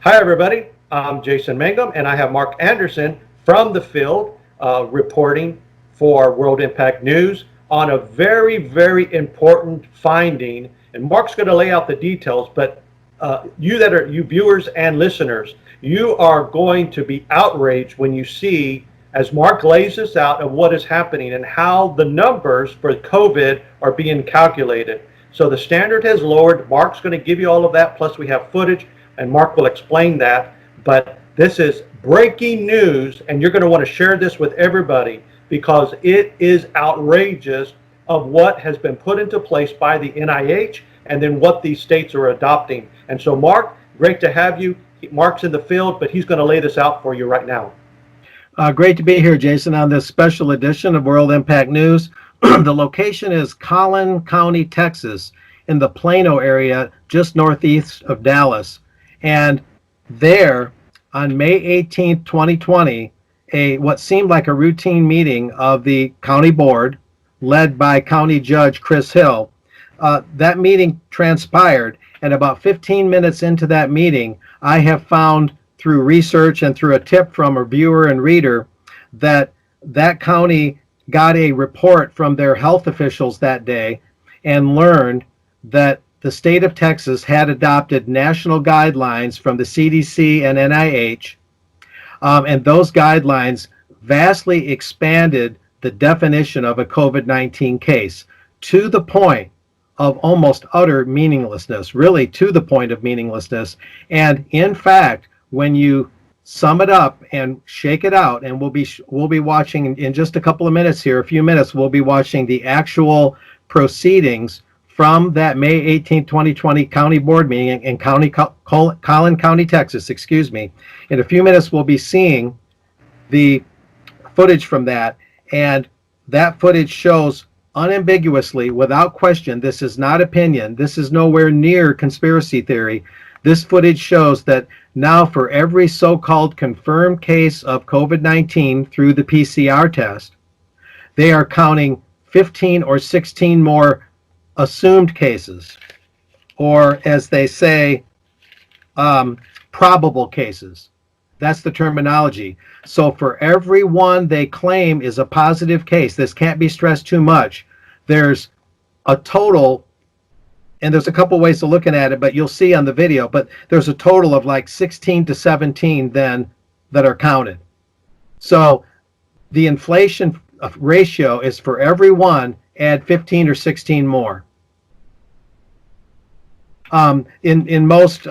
Hi, everybody. I'm Jason Mangum, and I have Mark Anderson from the field reporting for World Impact News on a very, very important finding. And Mark's going to lay out the details, but you viewers and listeners, you are going to be outraged when you see, as Mark lays this out, of what is happening and how the numbers for COVID are being calculated. So the standard has lowered. Mark's going to give you all of that, plus we have footage, and Mark will explain that. But this is breaking news, and you're going to want to share this with everybody because it is outrageous of what has been put into place by the NIH and then what these states are adopting. And so, Mark, great to have you. Mark's in the field, but he's going to lay this out for you right now. Great to be here, Jason, on this special edition of World Impact News. The location is Collin County, Texas, in the Plano area, just northeast of Dallas. And there, on May 18th, 2020, what seemed like a routine meeting of the county board, led by County Judge Chris Hill, that meeting transpired. And about 15 minutes into that meeting, I have found through research and through a tip from a viewer and reader that that county got a report from their health officials that day and learned that the state of Texas had adopted national guidelines from the CDC and NIH, and those guidelines vastly expanded the definition of a COVID-19 case to the point of almost utter meaninglessness, really to the point of meaninglessness. And in fact, when you sum it up and shake it out, and we'll be watching in just a couple of minutes here, a few minutes, we'll be watching the actual proceedings from that May 18, 2020 county board meeting in Collin County, Texas, In a few minutes, we'll be seeing the footage from that, and that footage shows unambiguously, without question, this is not opinion, this is nowhere near conspiracy theory. This footage shows that now for every so-called confirmed case of COVID-19 through the PCR test, they are counting 15 or 16 more assumed cases, or as they say, probable cases. That's the terminology. So for every one they claim is a positive case, this can't be stressed too much, there's a total, and there's a couple ways of looking at it, but you'll see on the video, but there's a total of like 16 to 17 then that are counted. So the inflation ratio is for every one, add 15 or 16 more. In most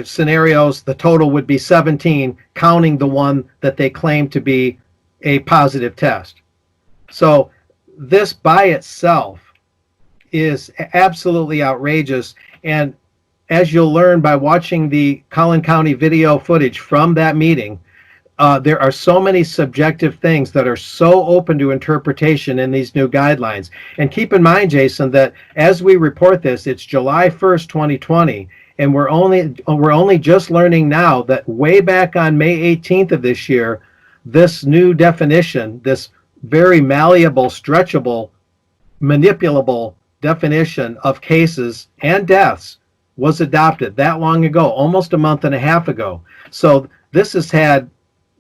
scenarios, the total would be 17, counting the one that they claim to be a positive test. So this by itself is absolutely outrageous. And as you'll learn by watching the Collin County video footage from that meeting, there are so many subjective things that are so open to interpretation in these new guidelines. And keep in mind, Jason, that as we report this, it's July 1st, 2020, and we're only just learning now that way back on May 18th of this year, this new definition, this very malleable, stretchable, manipulable definition of cases and deaths was adopted that long ago, almost a month and a half ago. So this has had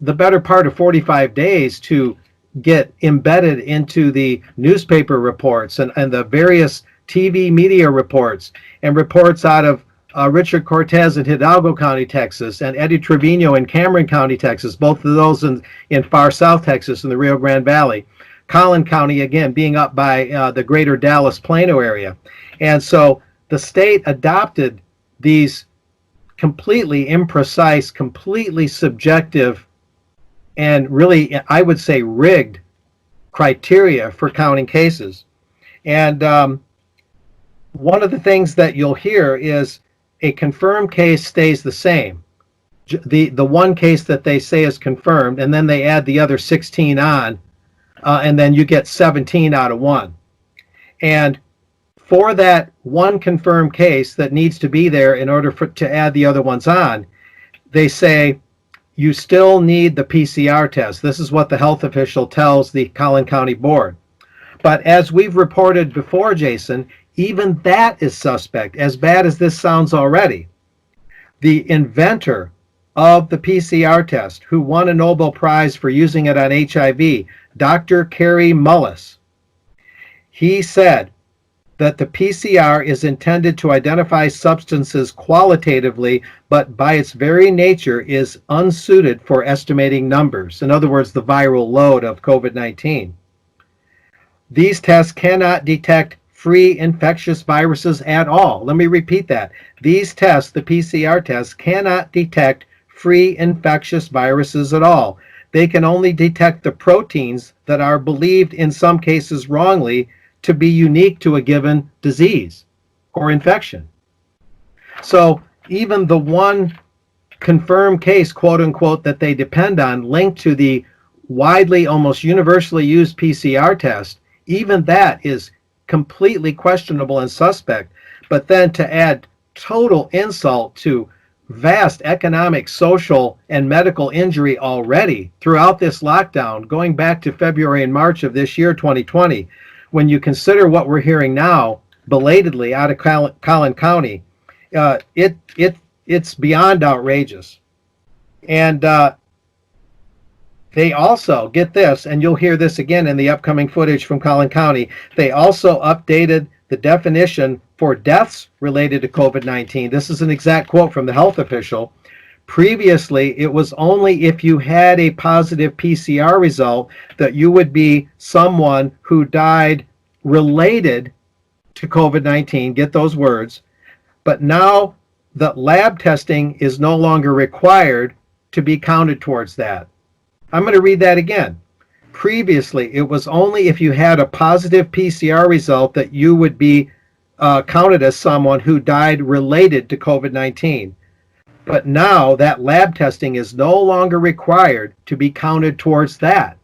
the better part of 45 days to get embedded into the newspaper reports and the various TV media reports and reports out of Richard Cortez in Hidalgo County, Texas, and Eddie Trevino in Cameron County, Texas, both of those in far south Texas in the Rio Grande Valley. Collin County, again, being up by the greater Dallas Plano area. And so the state adopted these completely imprecise, completely subjective, and really, I would say, rigged criteria for counting cases. And one of the things that you'll hear is a confirmed case stays the same. The one case that they say is confirmed, and then they add the other 16 on, and then you get 17 out of 1. And for that one confirmed case that needs to be there in order to add the other ones on, they say you still need the PCR test. This is what the health official tells the Collin County Board. But as we've reported before, Jason, even that is suspect, as bad as this sounds already. The inventor of the PCR test, who won a Nobel Prize for using it on HIV, Dr. Kary Mullis, he said that the PCR is intended to identify substances qualitatively, but by its very nature is unsuited for estimating numbers. In other words, the viral load of COVID-19. These tests cannot detect free infectious viruses at all. Let me repeat that. These tests, the PCR tests, cannot detect free infectious viruses at all. They can only detect the proteins that are believed, in some cases wrongly, to be unique to a given disease or infection. So even the one confirmed case, quote unquote, that they depend on, linked to the widely, almost universally used PCR test, even that is completely questionable and suspect. But then to add total insult to vast economic, social, and medical injury already throughout this lockdown, going back to February and March of this year, 2020, when you consider what we're hearing now, belatedly out of Collin County, it's beyond outrageous. And they also, get this, and you'll hear this again in the upcoming footage from Collin County, they also updated the definition for deaths related to COVID-19. This is an exact quote from the health official. Previously, it was only if you had a positive PCR result that you would be someone who died related to COVID-19, get those words. But now the lab testing is no longer required to be counted towards that. I'm going to read that again. Previously, it was only if you had a positive PCR result that you would be counted as someone who died related to COVID-19. But now that lab testing is no longer required to be counted towards that.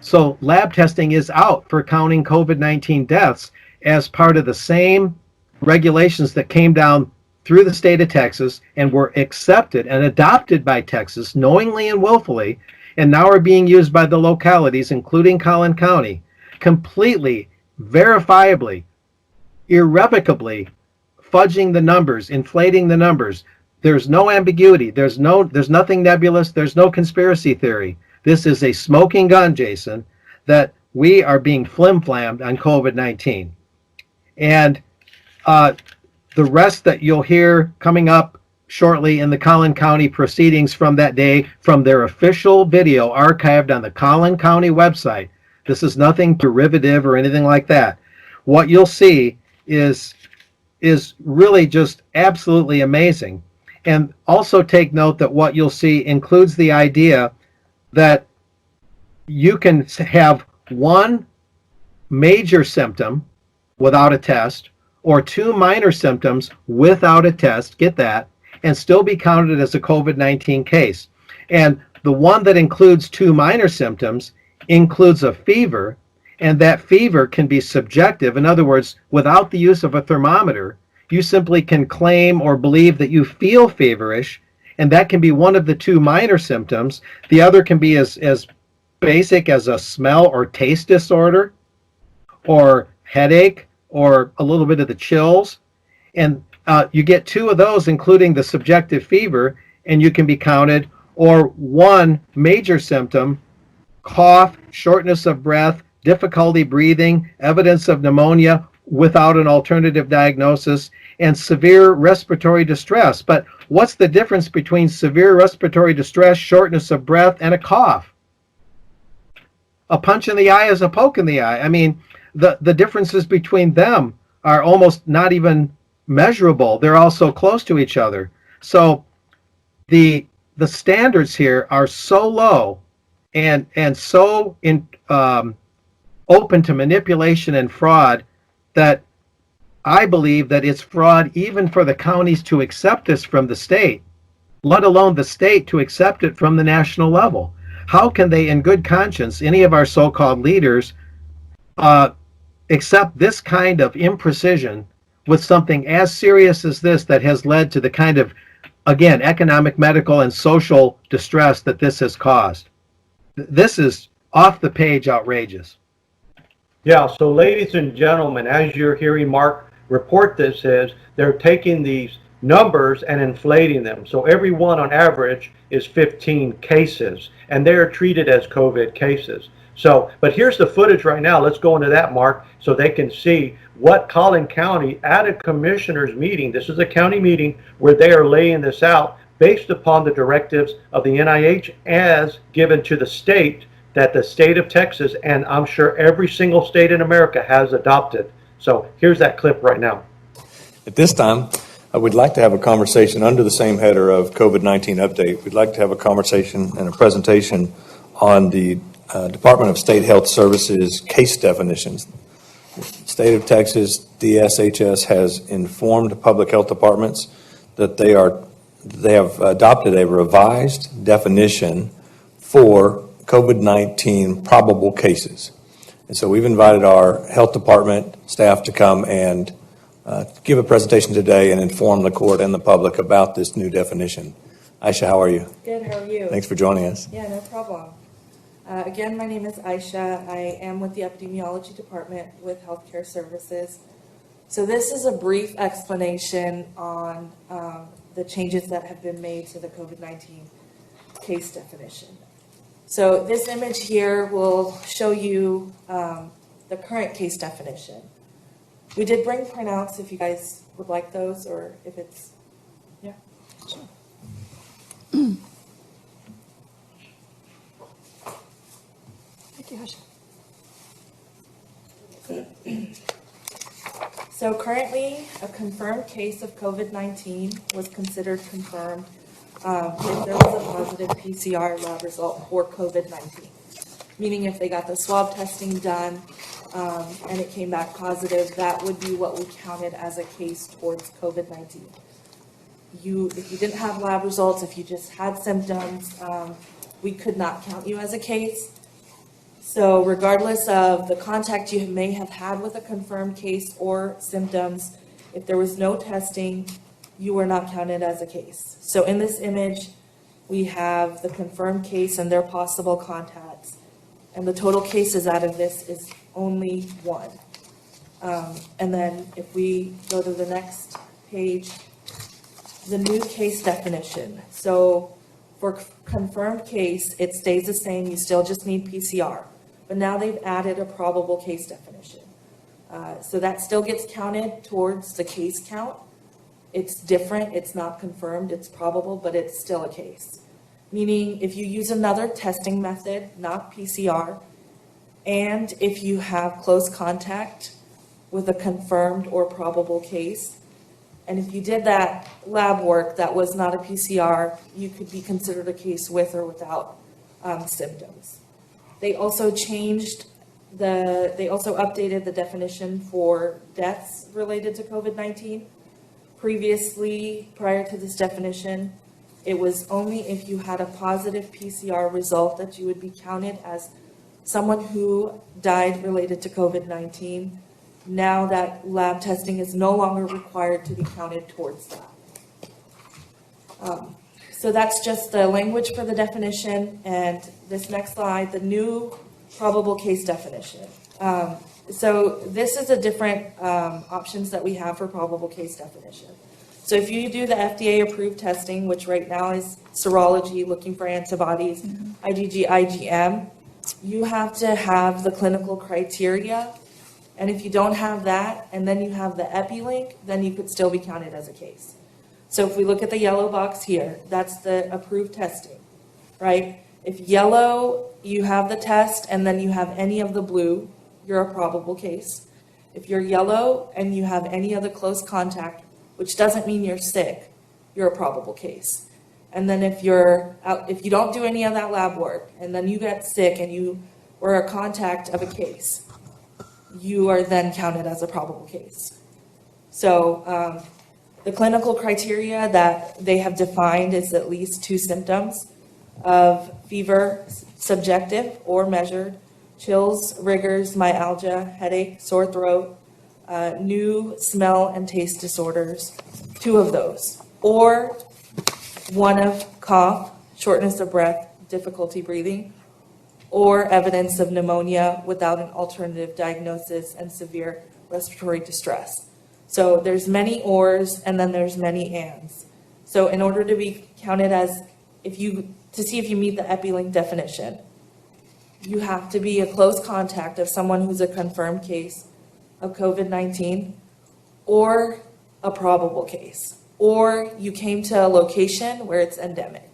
So lab testing is out for counting COVID-19 deaths as part of the same regulations that came down through the state of Texas and were accepted and adopted by Texas knowingly and willfully, and now are being used by the localities, including Collin County, completely, verifiably, irrevocably fudging the numbers, inflating the numbers. There's no ambiguity. There's nothing nebulous. There's no conspiracy theory. This is a smoking gun, Jason, that we are being flim-flammed on COVID-19. And the rest that you'll hear coming up shortly in the Collin County proceedings from that day, from their official video archived on the Collin County website. This is nothing derivative or anything like that. What you'll see is really just absolutely amazing. And also take note that what you'll see includes the idea that you can have one major symptom without a test, or two minor symptoms without a test, get that, and still be counted as a COVID-19 case. And the one that includes two minor symptoms includes a fever, and that fever can be subjective. In other words, without the use of a thermometer, you simply can claim or believe that you feel feverish, and that can be one of the two minor symptoms. The other can be as basic as a smell or taste disorder, or headache, or a little bit of the chills. And you get two of those, including the subjective fever, and you can be counted, or one major symptom, cough, shortness of breath, difficulty breathing, evidence of pneumonia without an alternative diagnosis, and severe respiratory distress. But what's the difference between severe respiratory distress, shortness of breath, and a cough? A punch in the eye is a poke in the eye. I mean, the differences between them are almost not even measurable. They're all so close to each other. So the standards here are so low and so open to manipulation and fraud that I believe that it's fraud even for the counties to accept this from the state, let alone the state to accept it from the national level. How can they, in good conscience, any of our so-called leaders, accept this kind of imprecision with something as serious as this that has led to the kind of, again, economic, medical, and social distress that this has caused? This is off the page outrageous. Yeah, so ladies and gentlemen, as you're hearing Mark report this, is they're taking these numbers and inflating them. So every one on average is 15 cases, and they're treated as COVID cases. So, but here's the footage right now. Let's go into that, Mark, so they can see what Collin County at a commissioners meeting, this is a county meeting where they are laying this out based upon the directives of the NIH as given to the state, that the state of Texas, and I'm sure every single state in America, has adopted. So here's that clip right now. At this time, I would like to have a conversation under the same header of COVID-19 update. We'd like to have a conversation and a presentation on the Department of State Health Services case definitions. The state of Texas, DSHS, has informed public health departments that they have adopted a revised definition for COVID-19 probable cases. And so we've invited our health department staff to come and give a presentation today and inform the court and the public about this new definition. Aisha, how are you? Good, how are you? Thanks for joining us. Yeah, no problem. Again, my name is Aisha. I am with the epidemiology department with Healthcare Services. So this is a brief explanation on the changes that have been made to the COVID-19 case definition. So this image here will show you the current case definition. We did bring printouts if you guys would like those, or if it's, yeah. Thank you, Asha. So currently, a confirmed case of COVID-19 was considered confirmed if there was a positive PCR lab result for COVID-19. Meaning if they got the swab testing done and it came back positive, that would be what we counted as a case towards COVID-19. If you didn't have lab results, if you just had symptoms, we could not count you as a case. So regardless of the contact you may have had with a confirmed case or symptoms, if there was no testing, you were not counted as a case. So in this image, we have the confirmed case and their possible contacts. And the total cases out of this is only one. And then if we go to the next page, the new case definition. So for confirmed case, it stays the same. You still just need PCR. But now they've added a probable case definition. So that still gets counted towards the case count. It's different. It's not confirmed. It's probable, but it's still a case. Meaning if you use another testing method, not PCR, and if you have close contact with a confirmed or probable case, and if you did that lab work that was not a PCR, you could be considered a case with or without symptoms. They also updated the definition for deaths related to COVID-19. Previously, prior to this definition, it was only if you had a positive PCR result that you would be counted as someone who died related to COVID-19. Now that lab testing is no longer required to be counted towards that. So that's just the language for the definition. And this next slide, the new probable case definition. So this is the different options that we have for probable case definition. So if you do the FDA approved testing, which right now is serology, looking for antibodies, IgG, IgM, you have to have the clinical criteria. And if you don't have that, and then you have the epi link, then you could still be counted as a case. So if we look at the yellow box here, that's the approved testing, right? If yellow, you have the test, and then you have any of the blue, you're a probable case. If you're yellow and you have any other close contact, which doesn't mean you're sick, you're a probable case. And then if you don't do any of that lab work, and then you get sick and you were a contact of a case, you are then counted as a probable case. So the clinical criteria that they have defined is at least 2 symptoms of fever, subjective or measured, chills, rigors, myalgia, headache, sore throat, new smell and taste disorders, 2 of those, or 1 of cough, shortness of breath, difficulty breathing, or evidence of pneumonia without an alternative diagnosis and severe respiratory distress. So there's many ors and then there's many ands. So in order to be counted as, to see if you meet the EpiLink definition, you have to be a close contact of someone who's a confirmed case of COVID-19 or a probable case, or you came to a location where it's endemic.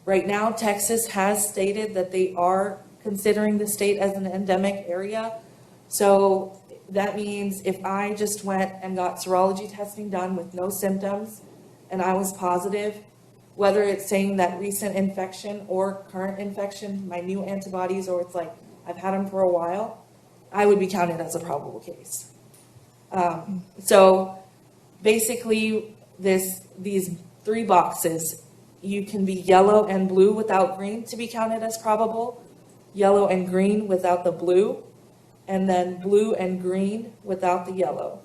Right now, Texas has stated that they are considering the state as an endemic area. So that means if I just went and got serology testing done with no symptoms and I was positive, whether it's saying that recent infection or current infection, my new antibodies, or it's like I've had them for a while, I would be counted as a probable case. So basically, these 3 boxes, you can be yellow and blue without green to be counted as probable, yellow and green without the blue, and then blue and green without the yellow.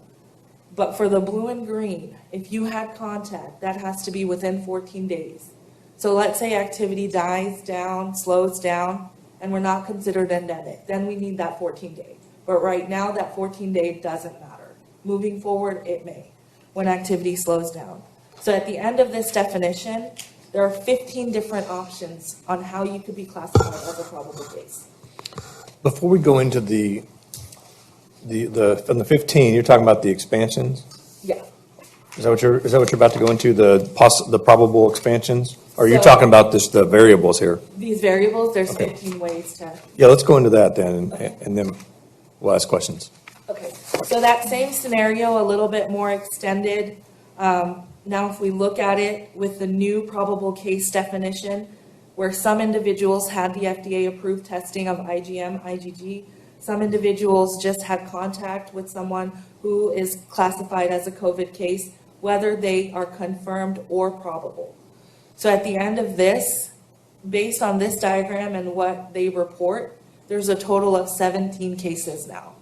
But for the blue and green, if you had contact, that has to be within 14 days. So let's say activity dies down, slows down, and we're not considered endemic. Then we need that 14-day. But right now, that 14-day doesn't matter. Moving forward, it may, when activity slows down. So at the end of this definition, there are 15 different options on how you could be classified as a probable case. Before we go into from the 15, you're talking about the expansions? Yeah. Is that what you're about to go into, the probable expansions? Or are you So- talking about the variables here? These variables, there's Okay. 15 ways to. Yeah, let's go into that then, and then we'll ask questions. Okay, so that same scenario, a little bit more extended. Now, if we look at it with the new probable case definition, where some individuals had the FDA-approved testing of IgM, IgG, some individuals just had contact with someone who is classified as a COVID case, whether they are confirmed or probable. So at the end of this, based on this diagram and what they report, there's a total of 17 cases now.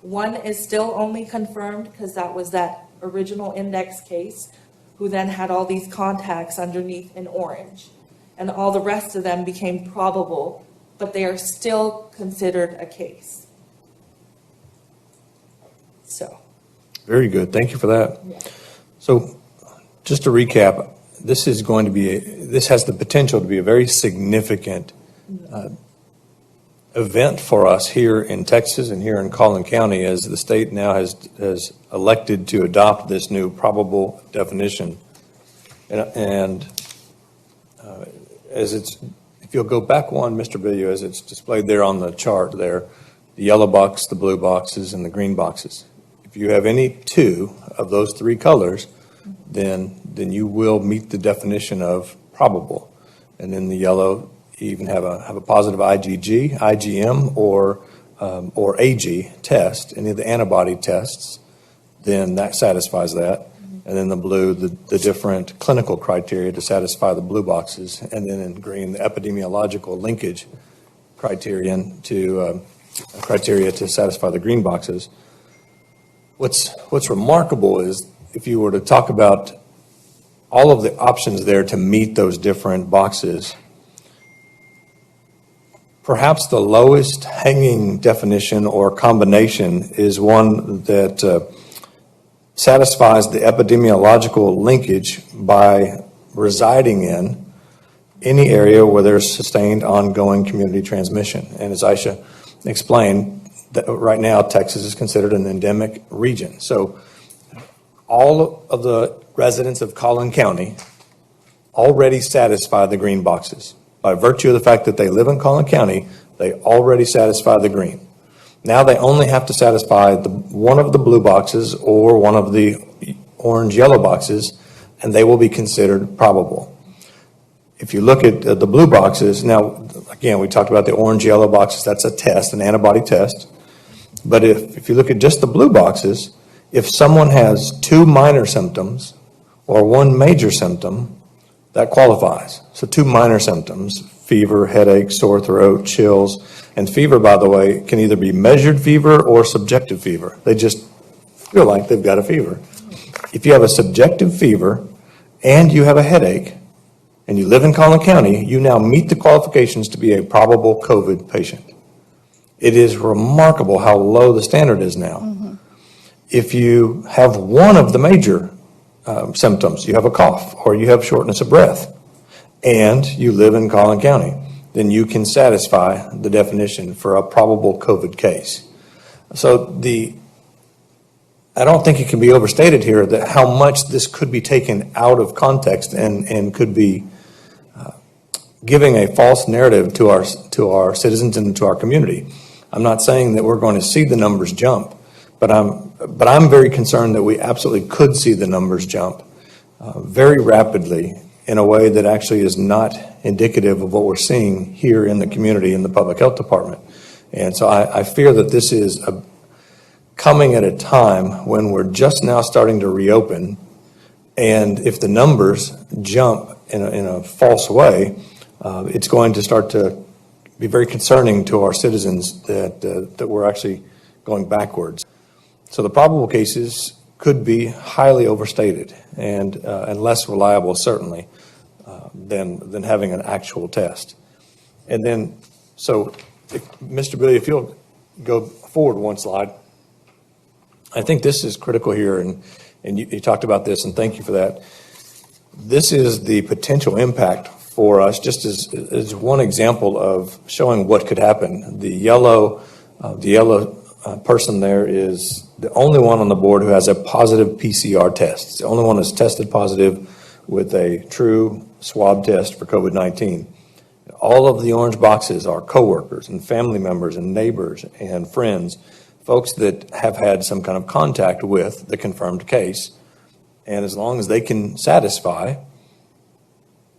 1 is still only confirmed because that was that original index case who then had all these contacts underneath in orange. And all the rest of them became probable, but they are still considered a case. So. Very good. Thank you for that. Yeah. So just to recap, this has the potential to be a very significant event for us here in Texas and here in Collin County, as the state now has elected to adopt this new probable definition. And if you'll go back one, Mr. Billiou, as it's displayed there on the chart there, the yellow box, the blue boxes, and the green boxes. If you have any 2 of those 3 colors, then you will meet the definition of probable. And then the yellow, you even have a positive IgG, IgM, or AG test, any of the antibody tests, then that satisfies that. And then the blue, the different clinical criteria to satisfy the blue boxes. And then in green, the epidemiological linkage criteria to satisfy the green boxes. What's remarkable is if you were to talk about all of the options there to meet those different boxes, perhaps the lowest hanging definition or combination is one that satisfies the epidemiological linkage by residing in any area where there's sustained ongoing community transmission. And as Aisha explained, that right now Texas is considered an endemic region. So all of the residents of Collin County already satisfy the green boxes. By virtue of the fact that they live in Collin County, they already satisfy the green. Now they only have to satisfy one of the blue boxes or one of the orange-yellow boxes, and they will be considered probable. If you look at the blue boxes, now, again, we talked about the orange-yellow boxes. That's a test, an antibody test. But if you look at just the blue boxes, if someone has 2 minor symptoms or 1 major symptom, that qualifies. So 2 minor symptoms, fever, headache, sore throat, chills. And fever, by the way, can either be measured fever or subjective fever. They just feel like they've got a fever. If you have a subjective fever and you have a headache and you live in Collin County, you now meet the qualifications to be a probable COVID patient. It is remarkable how low the standard is now. if you have one of the major symptoms, you have a cough or you have shortness of breath, and you live in Collin County, then you can satisfy the definition for a probable COVID case. So I don't think it can be overstated here that how much this could be taken out of context and could be giving a false narrative to our citizens and to our community. I'm not saying that we're going to see the numbers jump, but I'm very concerned that we absolutely could see the numbers jump very rapidly in a way that actually is not indicative of what we're seeing here in the community in the public health department. And so I fear that this is coming at a time when we're just now starting to reopen, and if the numbers jump in a false way, it's going to start to be very concerning to our citizens that we're actually going backwards. So the probable cases could be highly overstated and less reliable, certainly, than having an actual test. And then, so Mr. Billy, if you'll go forward one slide. I think this is critical here, and you talked about this, and thank you for that. This is the potential impact for us, just as one example of showing what could happen. The yellow person there is the only one on the board who has a positive PCR test. It's the only one that's tested positive with a true swab test for COVID-19. All of the orange boxes are coworkers and family members and neighbors and friends, folks that have had some kind of contact with the confirmed case. And as long as they can satisfy,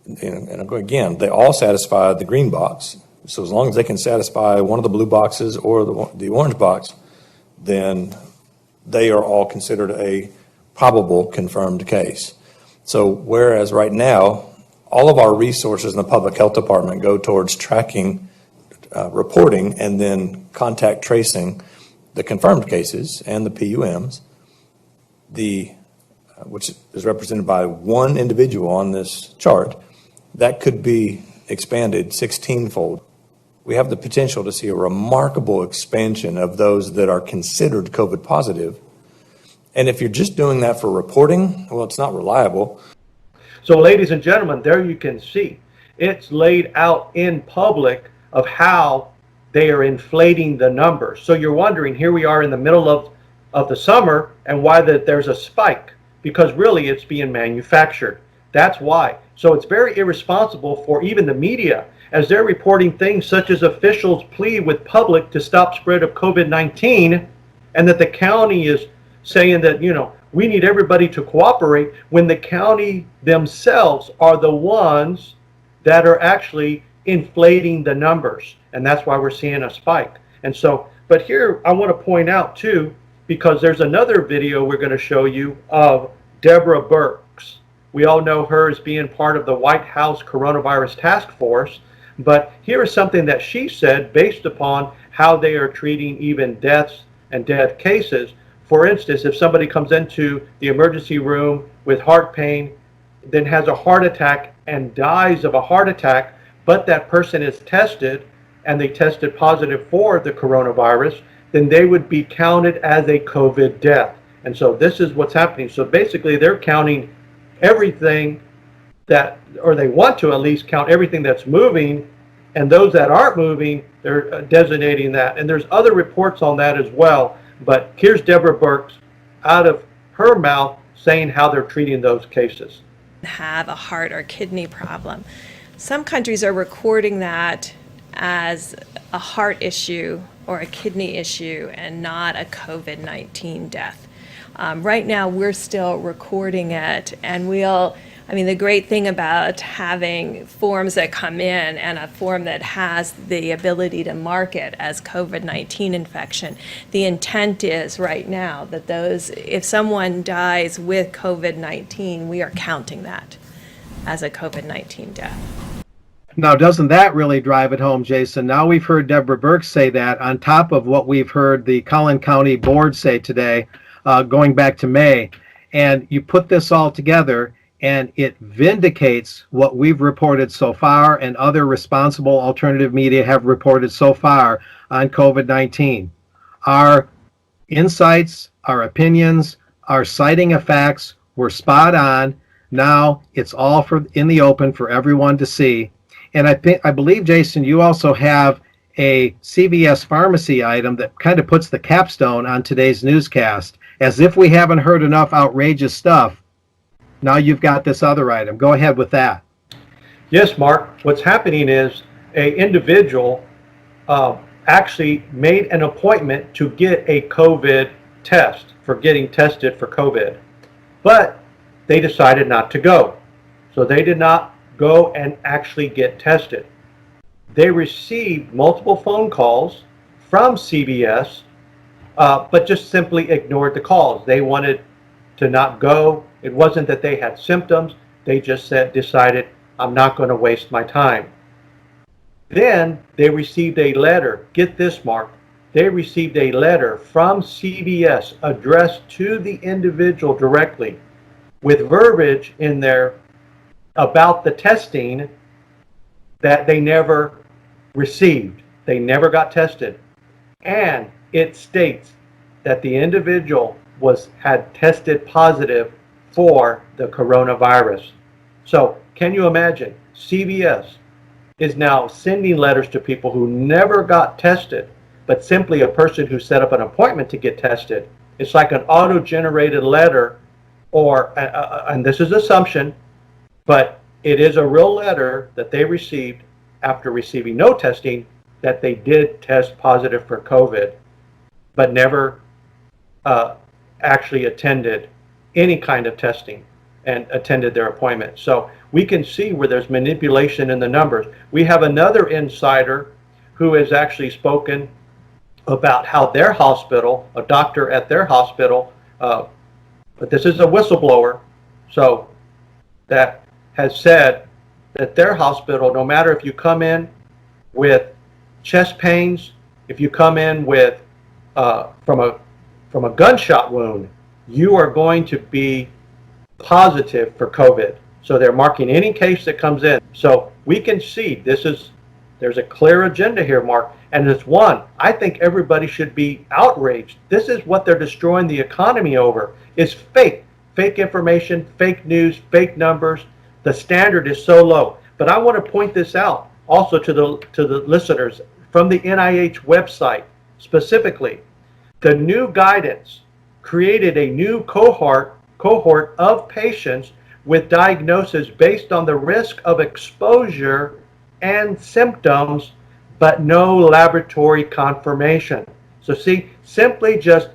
and again, they all satisfy the green box. So as long as they can satisfy one of the blue boxes or the orange box, then they are all considered a probable confirmed case. So whereas right now, all of our resources in the public health department go towards tracking, reporting, and then contact tracing the confirmed cases and the PUMs, which is represented by one individual on this chart, that could be expanded 16-fold. We have the potential to see a remarkable expansion of those that are considered COVID positive. And if you're just doing that for reporting, well, it's not reliable. So ladies and gentlemen, there you can see it's laid out in public of how they are inflating the numbers. So you're wondering, here we are in the middle of the summer, and why there's a spike, because really it's being manufactured. That's why. So it's very irresponsible for even the media, as they're reporting things such as officials plead with public to stop spread of COVID-19, and that the county is saying that, we need everybody to cooperate, when the county themselves are the ones that are actually inflating the numbers. And that's why we're seeing a spike. And so, but here I want to point out too, because there's another video we're going to show you of Deborah Birx. We all know her as being part of the White House Coronavirus Task Force, but here is something that she said based upon how they are treating even deaths and death cases. For instance, if somebody comes into the emergency room with heart pain, then has a heart attack and dies of a heart attack, but that person is tested and they tested positive for the coronavirus, then they would be counted as a COVID death. And so this is what's happening. So basically they're counting everything that, or they want to at least count everything that's moving, and those that aren't moving, they're designating that. And there's other reports on that as well. But here's Deborah Birx out of her mouth saying how they're treating those cases. Have a heart or kidney problem. Some countries are recording that as a heart issue or a kidney issue and not a COVID-19 death. Right now, we're still recording it, and the great thing about having forms that come in and a form that has the ability to mark it as COVID-19 infection, the intent is right now that if someone dies with COVID-19, we are counting that as a COVID-19 death. Now, doesn't that really drive it home, Jason? Now we've heard Deborah Birx say that on top of what we've heard the Collin County Board say today, going back to May. And you put this all together, and it vindicates what we've reported so far and other responsible alternative media have reported so far on COVID-19. Our insights our opinions, our citing of facts were spot on. Now it's all in the open for everyone to see. And I believe, Jason, you also have a CVS pharmacy item that kind of puts the capstone on today's newscast. As if we haven't heard enough outrageous stuff, now you've got this other item. Go ahead with that. Yes, Mark. What's happening is a individual actually made an appointment to get a COVID test, for getting tested for COVID, but they decided not to go. So they did not go and actually get tested. They received multiple phone calls from CVS, but just simply ignored the calls. They wanted to not go. It wasn't that they had symptoms. They just decided, I'm not going to waste my time. Then they received a letter. Get this, Mark. They received a letter from CVS addressed to the individual directly with verbiage in there about the testing that they never received. They never got tested. And it states that the individual had tested positive for the coronavirus. So can you imagine? CVS is now sending letters to people who never got tested, but simply a person who set up an appointment to get tested. It's like an auto-generated letter, or, and this is assumption, but it is a real letter that they received after receiving no testing, that they did test positive for COVID, but never actually attended any kind of testing and attended their appointment. So we can see where there's manipulation in the numbers. We have another insider who has actually spoken about how their hospital, a doctor at their hospital, but this is a whistleblower, so that has said that their hospital, no matter if you come in with chest pains, if you come in with from a gunshot wound, you are going to be positive for COVID. So they're marking any case that comes in. So we can see there's a clear agenda here, Mark. And it's one, I think everybody should be outraged. This is what they're destroying the economy over, is fake information, fake news, fake numbers. The standard is so low. But I want to point this out also to the listeners from the NIH website specifically. The new guidance created a new cohort of patients with diagnosis based on the risk of exposure and symptoms, but no laboratory confirmation. So see, simply just,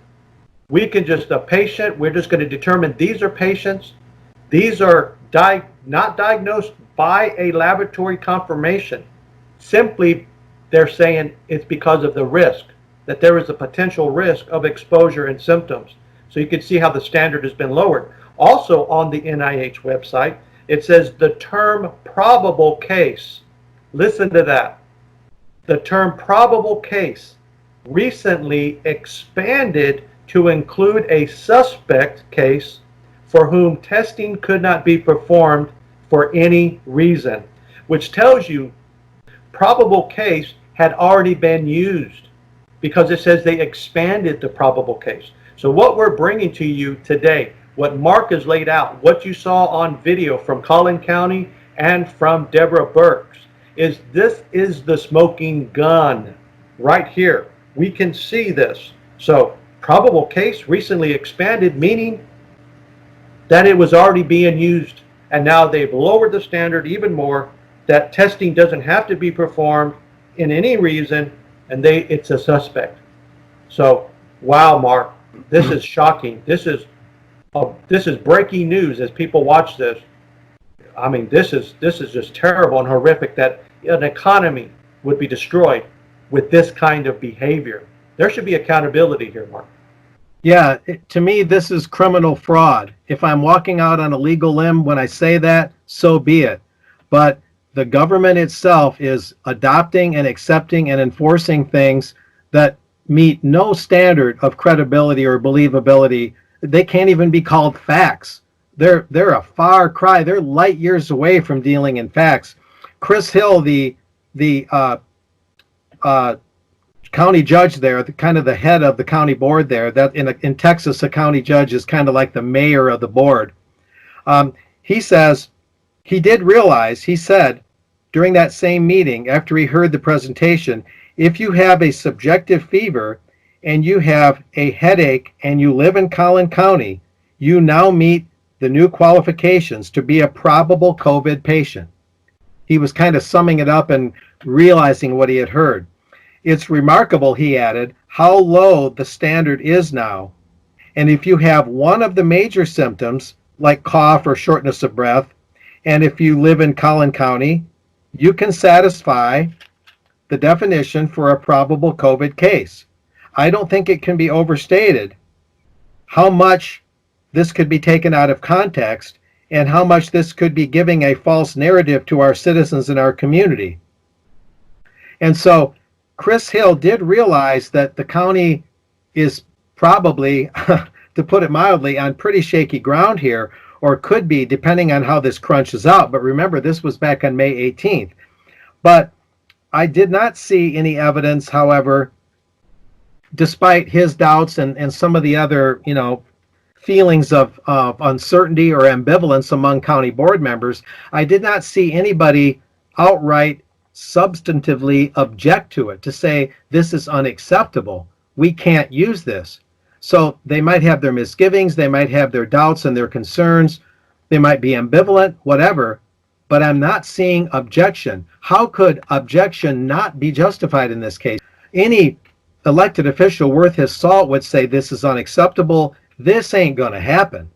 a patient, we're just going to determine these are patients. These are not diagnosed by a laboratory confirmation. Simply, they're saying it's because of the risk, that there is a potential risk of exposure and symptoms. So you can see how the standard has been lowered. Also on the NIH website, it says the term probable case. Listen to that. The term probable case recently expanded to include a suspect case for whom testing could not be performed for any reason, which tells you probable case had already been used, because it says they expanded the probable case. So what we're bringing to you today, what Mark has laid out, what you saw on video from Collin County and from Deborah Burks, is this is the smoking gun right here. We can see this. So probable case recently expanded, meaning that it was already being used, and now they've lowered the standard even more, that testing doesn't have to be performed in any reason, and it's a suspect. So wow, Mark, this is shocking. This is breaking news as people watch this. I mean, this is just terrible and horrific that an economy would be destroyed with this kind of behavior. There should be accountability here, Mark. Yeah, to me, this is criminal fraud. If I'm walking out on a legal limb when I say that, so be it. But the government itself is adopting and accepting and enforcing things that meet no standard of credibility or believability. They can't even be called facts. They're a far cry. They're light years away from dealing in facts. Chris Hill, the county judge there, kind of the head of the county board there, that in Texas, a county judge is kind of like the mayor of the board. He says he did realize, he said during that same meeting, after he heard the presentation, if you have a subjective fever and you have a headache and you live in Collin County, you now meet the new qualifications to be a probable COVID patient. He was kind of summing it up and realizing what he had heard. It's remarkable, he added, how low the standard is now. And if you have one of the major symptoms, like cough or shortness of breath, and if you live in Collin County, you can satisfy the definition for a probable COVID case. I don't think it can be overstated how much this could be taken out of context and how much this could be giving a false narrative to our citizens in our community. And so Chris Hill did realize that the county is probably, to put it mildly, on pretty shaky ground here, or could be, depending on how this crunches out. But remember, this was back on May 18th. But I did not see any evidence, however, despite his doubts and some of the other, feelings of uncertainty or ambivalence among county board members, I did not see anybody outright substantively object to it, to say this is unacceptable, we can't use this. So they might have their misgivings, they might have their doubts and their concerns, they might be ambivalent, whatever, but I'm not seeing objection. How could objection not be justified in this case? Any elected official worth his salt would say this is unacceptable, this ain't going to happen.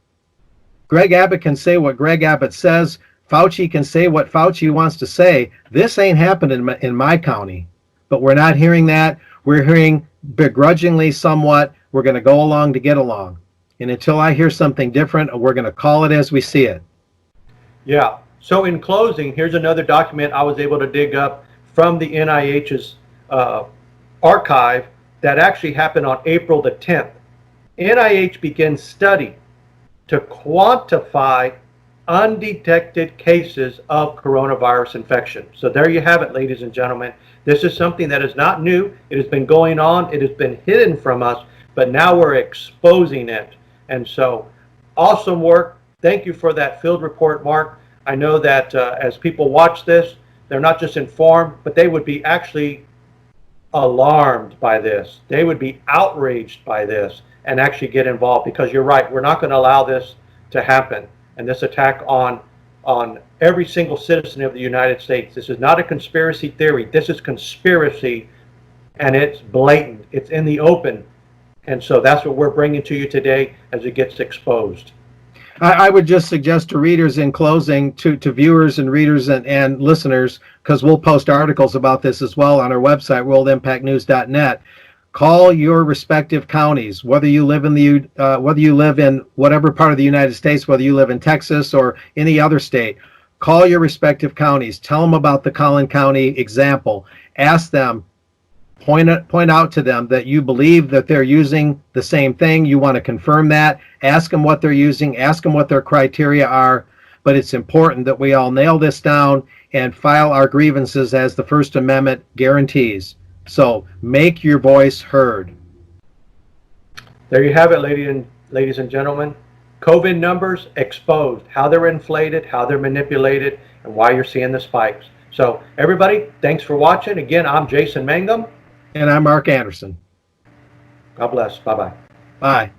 Greg Abbott can say what Greg Abbott says, Fauci can say what Fauci wants to say. This ain't happening in my county. But we're not hearing that. We're hearing begrudgingly somewhat, we're going to go along to get along. And until I hear something different, we're going to call it as we see it. Yeah. So in closing, here's another document I was able to dig up from the NIH's archive that actually happened on April the 10th. NIH begins study to quantify undetected cases of coronavirus infection. So there you have it, ladies and gentlemen. This is something that is not new. It has been going on. It has been hidden from us, but now we're exposing it. And so awesome work. Thank you for that field report, Mark. I know that as people watch this, they're not just informed, but they would be actually alarmed by this. They would be outraged by this and actually get involved, because you're right, we're not going to allow this to happen. And this attack on every single citizen of the United States. This is not a conspiracy theory. This is conspiracy, and it's blatant. It's in the open. And so that's what we're bringing to you today as it gets exposed. I would just suggest to readers in closing, to viewers and readers and listeners, because we'll post articles about this as well on our website, worldimpactnews.net. Call your respective counties, whether you live in whatever part of the United States, whether you live in Texas or any other state. Call your respective counties. Tell them about the Collin County example. Ask them, point out to them that you believe that they're using the same thing. You want to confirm that. Ask them what they're using. Ask them what their criteria are. But it's important that we all nail this down and file our grievances as the First Amendment guarantees. So make your voice heard. There you have it, ladies and gentlemen. COVID numbers exposed, how they're inflated, how they're manipulated, and why you're seeing the spikes. So everybody, thanks for watching. Again, I'm Jason Mangum. And I'm Mark Anderson. God bless. Bye-bye. Bye.